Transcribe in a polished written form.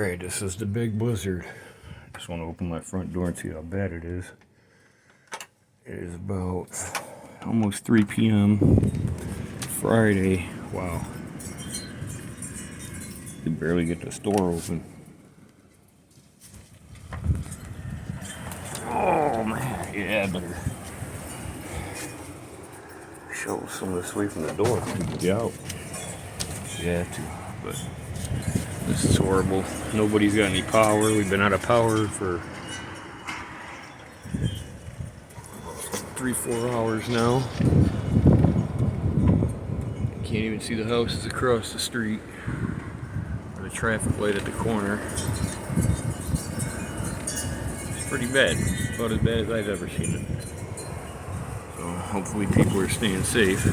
Alright, this is the big blizzard. Just want to open my front door and see how bad it is. It is about almost 3 p.m. Friday. Wow. You can barely get the store open. Oh man, yeah, I better shovel some of this away from the door so people get out. Yeah, too, but this is horrible. Nobody's got any power. We've been out of power for 3-4 hours now. Can't even see the houses across the street or the traffic light at the corner. It's pretty bad. About as bad as I've ever seen it. So hopefully people are staying safe.